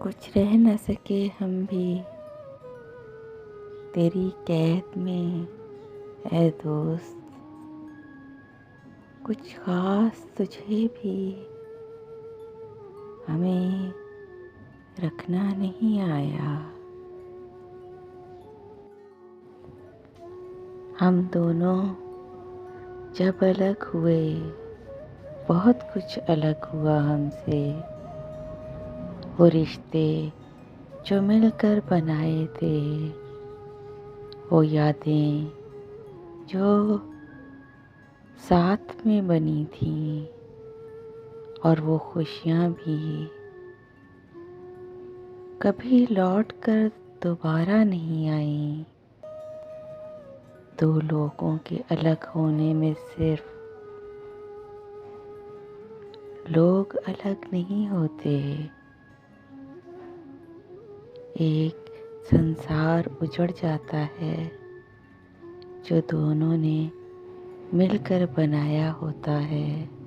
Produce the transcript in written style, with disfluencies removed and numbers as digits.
कुछ रह न सके हम भी तेरी कैद में ऐ दोस्त। कुछ खास तुझे भी हमें रखना नहीं आया। हम दोनों जब अलग हुए बहुत कुछ अलग हुआ हमसे। वो रिश्ते जो मिलकर बनाए थे, वो यादें जो साथ में बनी थी, और वो खुशियाँ भी कभी लौट कर दोबारा नहीं आई। दो लोगों के अलग होने में सिर्फ लोग अलग नहीं होते, एक संसार उजड़ जाता है जो दोनों ने मिलकर बनाया होता है।